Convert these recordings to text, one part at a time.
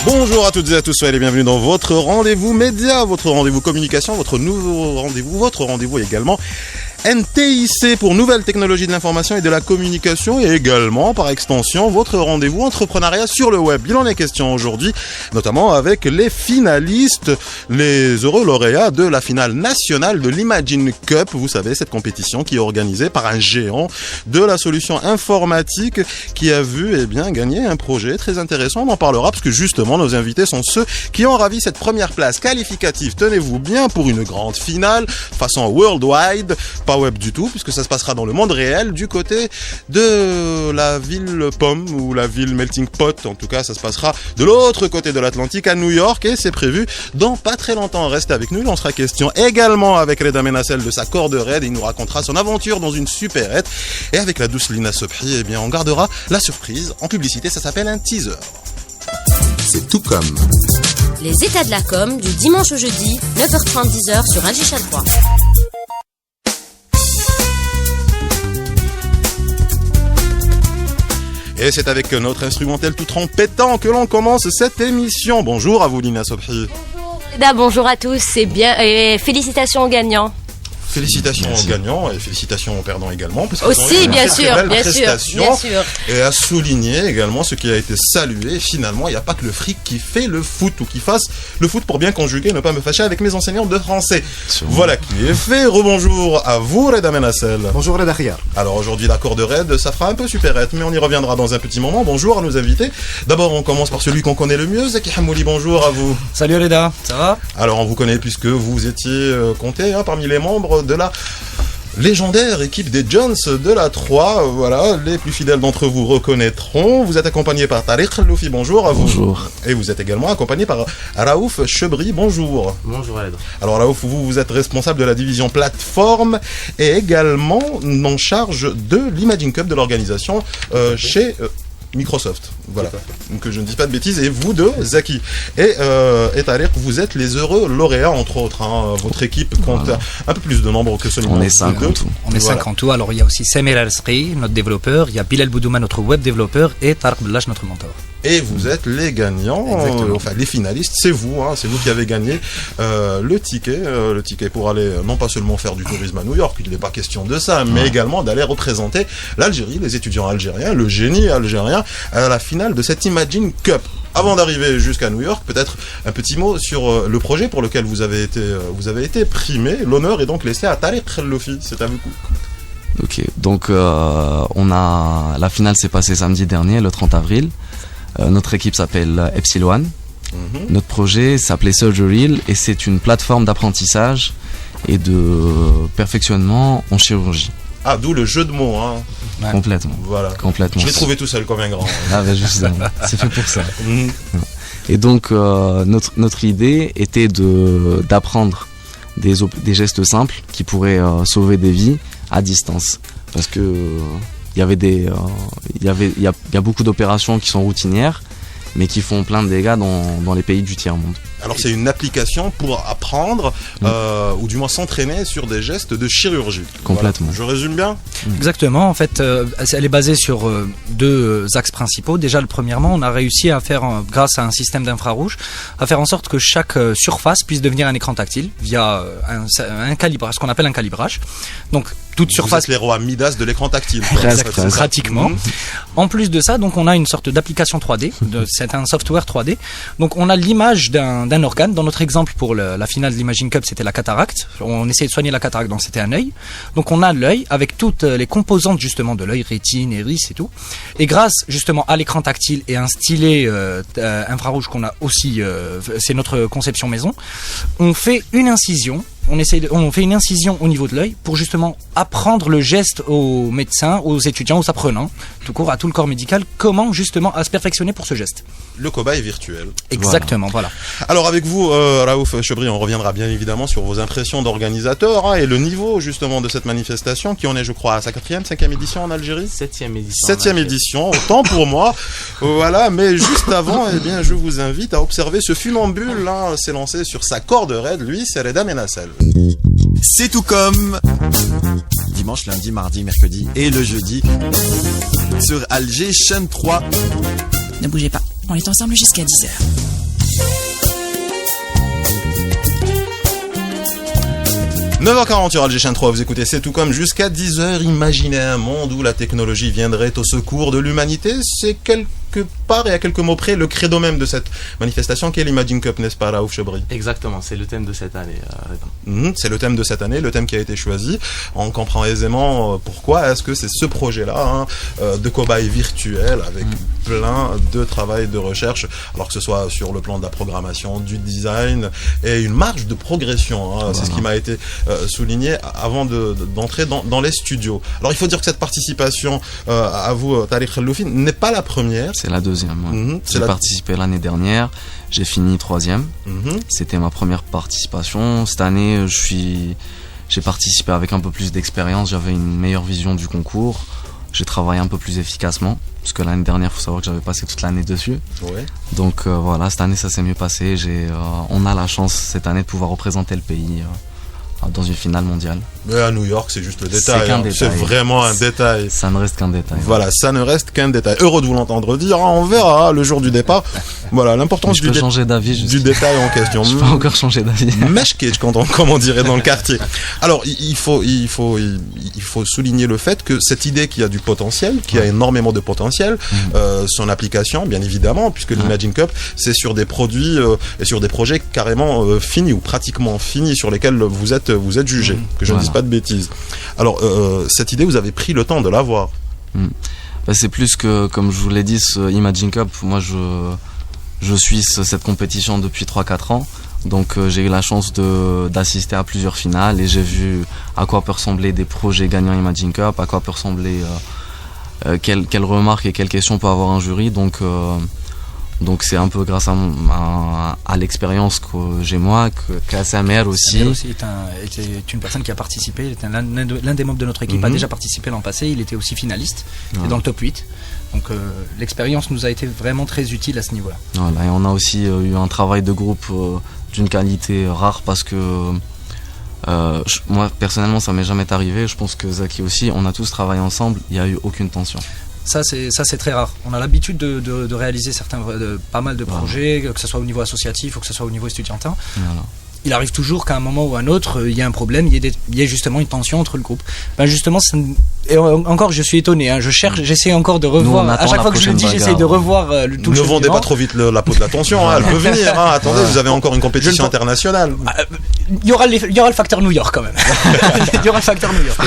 Bonjour à toutes et à tous, soyez les bienvenus dans votre rendez-vous média, votre rendez-vous communication, votre nouveau rendez-vous, votre rendez-vous également NTIC pour Nouvelles Technologies de l'Information et de la Communication et également, par extension, votre rendez-vous entrepreneuriat sur le web. Il en est question aujourd'hui, notamment avec les finalistes, les heureux lauréats de la finale nationale de l'Imagine Cup. Vous savez, cette compétition qui est organisée par un géant de la solution informatique qui a vu, gagner un projet très intéressant. On en parlera parce que justement, nos invités sont ceux qui ont ravi cette première place qualificative. Tenez-vous bien, pour une grande finale façon worldwide. Pas web du tout, puisque ça se passera dans le monde réel, du côté de la ville Pomme, ou la ville Melting Pot. En tout cas, ça se passera de l'autre côté de l'Atlantique, à New York, et c'est prévu dans pas très longtemps. Restez avec nous, il en sera question également avec Reda Menassel de sa corde raid, et il nous racontera son aventure dans une supérette. Et avec la douce Lina Sobhi, on gardera la surprise en publicité, ça s'appelle un teaser. C'est tout comme les états de la com du dimanche au jeudi, 9h30, 10h sur Algéchal 3. Et c'est avec notre instrumental tout trompettant que l'on commence cette émission. Bonjour à vous, Lina Sobhi. Bonjour Reda, bonjour à tous, c'est bien, et félicitations aux gagnants. Félicitations aux gagnants et félicitations aux perdants également. Parce aussi, bien sûr. Et à souligner également ce qui a été salué. Finalement, il n'y a pas que le fric qui fait le foot ou qui fasse le foot pour bien conjuguer, ne pas me fâcher avec mes enseignants de français. Voilà qui est fait. Rebonjour à vous, Reda Menassel. Bonjour Reda Khia. Alors aujourd'hui, l'accord de raid, ça fera un peu supérette, mais on y reviendra dans un petit moment. Bonjour à nos invités. D'abord, on commence par celui qu'on connaît le mieux, Zaki Hamouli. Bonjour à vous. Salut Reda, ça va? Alors, on vous connaît puisque vous étiez compté parmi les membres de la légendaire équipe des Jones de la 3. Voilà, les plus fidèles d'entre vous reconnaîtront. Vous êtes accompagné par Tariq Loufi, bonjour à vous. Bonjour. Et vous êtes également accompagné par Raouf Chebri, bonjour. Bonjour Aledra. Alors Raouf, vous êtes responsable de la division plateforme et également en charge de l'Imagine Cup de l'organisation chez Microsoft, voilà, donc je ne dis pas de bêtises, et vous deux, Zaki et Tariq, vous êtes les heureux lauréats entre autres, votre équipe compte un peu plus de nombre que seulement. On est 5 en tout. On est 5 en tout, alors il y a aussi Samir Al-Sri, notre développeur, il y a Bilal Boudouma, notre web développeur, et Tariq Bellach, notre mentor. Et vous êtes les gagnants, enfin les finalistes, c'est vous qui avez gagné le ticket pour aller non pas seulement faire du tourisme à New York, il n'est pas question de ça, mais également d'aller représenter l'Algérie, les étudiants algériens, le génie algérien à la finale de cette Imagine Cup. Avant d'arriver jusqu'à New York, peut-être un petit mot sur le projet pour lequel vous avez été primé. L'honneur est donc laissé à Tariq Loufi, c'est à vous. Ok, donc la finale s'est passée samedi dernier, le 30 avril. Notre équipe s'appelle Epsilon. Notre projet s'appelait Surgery et c'est une plateforme d'apprentissage et de perfectionnement en chirurgie. Ah, d'où le jeu de mots, Ouais. Complètement. Voilà. Complètement. Je l'ai trouvé tout seul comme un grand. Ah ben justement, c'est fait pour ça. Et donc notre idée était d'apprendre des gestes simples qui pourraient sauver des vies à distance, parce que il y a beaucoup d'opérations qui sont routinières, mais qui font plein de dégâts dans les pays du tiers-monde. Alors c'est une application pour apprendre, ou du moins s'entraîner sur des gestes de chirurgie. Complètement. Voilà. Je résume bien ? Exactement, en fait, elle est basée sur deux axes principaux. Déjà, premièrement, on a réussi à faire, grâce à un système d'infrarouge, à faire en sorte que chaque surface puisse devenir un écran tactile via un calibrage, ce qu'on appelle un calibrage. Donc, toute surface. Vous êtes les rois Midas de l'écran tactile. Pratiquement. En plus de ça, donc on a une sorte d'application 3D, c'est un software 3D. Donc on a l'image d'un organe. Dans notre exemple pour la finale de l'Imagine Cup, c'était la cataracte. On essayait de soigner la cataracte, donc c'était un œil. Donc on a l'œil avec toutes les composantes justement de l'œil, rétine, iris et tout. Et grâce justement à l'écran tactile et un stylet infrarouge qu'on a aussi, c'est notre conception maison, on fait une incision. On fait une incision au niveau de l'œil pour justement apprendre le geste aux médecins, aux étudiants, aux apprenants, tout court, à tout le corps médical, comment justement à se perfectionner pour ce geste. Le cobaye virtuel. Exactement, voilà. Alors avec vous, Raouf Chebri, on reviendra bien évidemment sur vos impressions d'organisateur et le niveau justement de cette manifestation qui en est, je crois, à sa 5e édition en Algérie. 7e édition, autant pour moi. Voilà, mais juste avant, je vous invite à observer ce funambule s'est lancé sur sa corde raide, lui, c'est Reda Menassel. C'est tout comme dimanche, lundi, mardi, mercredi et le jeudi sur Alger chaîne 3. Ne bougez pas. On est ensemble jusqu'à 10h. 9h40 sur Alger 3, vous écoutez C'est tout comme jusqu'à 10h. Imaginez un monde où la technologie viendrait au secours de l'humanité. C'est quelque part et à quelques mots près le credo même de cette manifestation qui est l'Imagine Cup, n'est-ce pas, Raouf Chebri? Exactement, c'est le thème de cette année. C'est le thème de cette année, le thème qui a été choisi. On comprend aisément pourquoi est-ce que c'est ce projet-là de cobaye virtuel avec plein de travail de recherche, alors que ce soit sur le plan de la programmation, du design et une marge de progression. Voilà. C'est ce qui m'a été souligné avant d'entrer dans les studios. Alors il faut dire que cette participation à vous, Tariq Khalloufi, n'est pas la première. C'est la deuxième. J'ai participé l'année dernière, j'ai fini 3e. C'était ma première participation. Cette année, j'ai participé avec un peu plus d'expérience, j'avais une meilleure vision du concours. J'ai travaillé un peu plus efficacement, parce que l'année dernière, il faut savoir que j'avais passé toute l'année dessus. Ouais. Donc voilà, cette année, ça s'est mieux passé. On a la chance cette année de pouvoir représenter le pays dans une finale mondiale. Mais à New York, c'est juste le détail. C'est vraiment un détail. Ça ne reste qu'un détail. Voilà, ça ne reste qu'un détail. Heureux de vous l'entendre dire, on verra le jour du départ. Voilà, l'importance du détail en question. Je peux encore changer d'avis. Meshkej, comme on dirait dans le quartier. Alors, il faut souligner le fait que cette idée qui a du potentiel, qui a énormément de potentiel, son application, bien évidemment, puisque l'Imagine Cup, c'est sur des produits et sur des projets carrément finis ou pratiquement finis sur lesquels vous êtes jugé, que je ne dise pas de bêtises. Alors, cette idée, vous avez pris le temps de la voir. C'est plus que, comme je vous l'ai dit, ce Imagine Cup, moi je suis cette compétition depuis 3-4 ans. Donc j'ai eu la chance d'assister à plusieurs finales et j'ai vu à quoi peut ressembler des projets gagnants Imagine Cup, à quoi peut ressembler quelles remarques et quelles questions peut avoir un jury. Donc c'est un peu grâce à l'expérience que j'ai moi, qu'a Samer aussi. Samer aussi est une personne qui a participé, l'un des membres de notre équipe a déjà participé l'an passé, il était aussi finaliste, et dans le top 8. Donc l'expérience nous a été vraiment très utile à ce niveau-là. Voilà, et on a aussi eu un travail de groupe d'une qualité rare parce que moi personnellement ça m'est jamais arrivé, je pense que Zaki aussi, on a tous travaillé ensemble, il n'y a eu aucune tension. Ça c'est très rare. On a l'habitude de réaliser pas mal de projets, que ce soit au niveau associatif ou que ce soit au niveau estudiantin. Voilà. Il arrive toujours qu'à un moment ou à un autre, il y a un problème, il y a justement une tension entre le groupe. Justement, et encore, je suis étonné. J'essaie encore de revoir. À chaque fois que je le dis, j'essaie de revoir tout le Ne vendez pas trop vite la peau de la tension. Elle peut venir. Attendez, vous avez encore une compétition internationale. Il y aura le facteur New York quand même. Il y aura le facteur New York.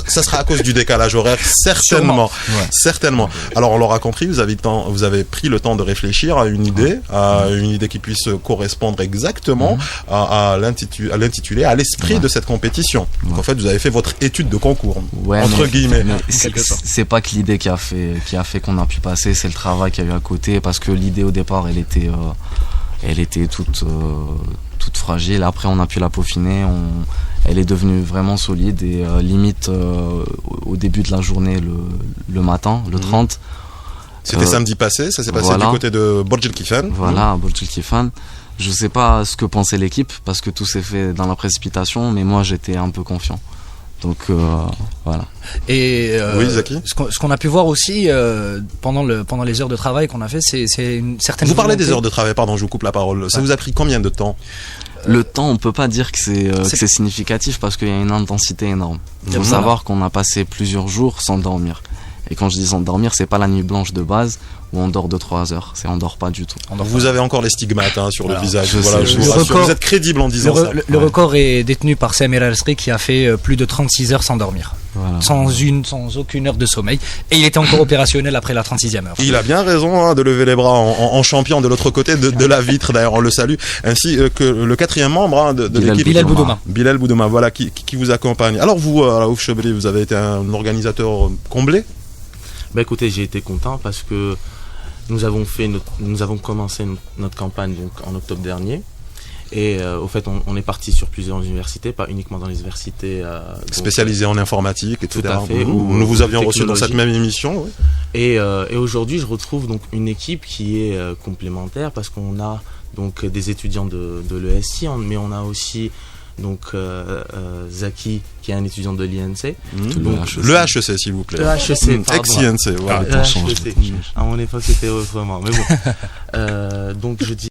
Ça sera à cause du décalage horaire, certainement. Certainement. Alors, on l'aura compris, vous avez pris le temps de réfléchir à une idée qui puisse correspondre exactement à l'intitulé, à l'esprit de cette compétition. Donc en fait, vous avez fait votre étude de concours, entre guillemets. C'est pas que l'idée qui a fait qu'on a pu passer, c'est le travail qu'il y a eu à côté, parce que l'idée au départ, elle était toute fragile. Après, on a pu la peaufiner, elle est devenue vraiment solide et limite au début de la journée, le matin, le 30. C'était samedi passé, ça s'est passé du côté de Burj El Kifan. Voilà, Burj El Kifan. Je sais pas ce que pensait l'équipe parce que tout s'est fait dans la précipitation, mais moi j'étais un peu confiant. Donc voilà. Et oui, Zaki. Ce qu'on a pu voir aussi pendant les heures de travail qu'on a fait, c'est une certaine. Vous parlez des heures de travail, pardon, je vous coupe la parole. Ça vous a pris combien de temps? Le temps, on peut pas dire que c'est significatif parce qu'il y a une intensité énorme. Il faut savoir qu'on a passé plusieurs jours sans dormir. Et quand je dis sans dormir, c'est pas la nuit blanche de base où on dort 2-3 heures. On dort pas du tout. Vous avez encore les stigmates sur le visage. Vous êtes crédible en disant ça. Le record est détenu par Samer Al-Sri qui a fait plus de 36 heures sans dormir. Voilà. Sans aucune heure de sommeil. Et il était encore opérationnel après la 36e heure. Il a bien raison de lever les bras en champion de l'autre côté de la vitre. D'ailleurs, on le salue. Ainsi que le 4e membre de l'équipe. Bilal Boudouma, voilà, qui vous accompagne. Alors vous, Raouf Chebri, vous avez été un organisateur comblé? Écoutez, j'ai été content parce que nous avons commencé notre campagne donc, en octobre dernier. Et au fait, on est parti sur plusieurs universités, pas uniquement dans les universités spécialisées en informatique, etc. Tout à fait. Nous vous avions reçu dans cette même émission. Oui. Et aujourd'hui, je retrouve donc une équipe qui est complémentaire parce qu'on a donc des étudiants de l'ESI, mais on a aussi donc Zaki, qui est un étudiant de l'INC. Le HEC, s'il vous plaît. Le HEC, pardon. Ex-INC, voilà. Le HEC. À mon époque, c'était autrement. Mais bon. Donc, je dis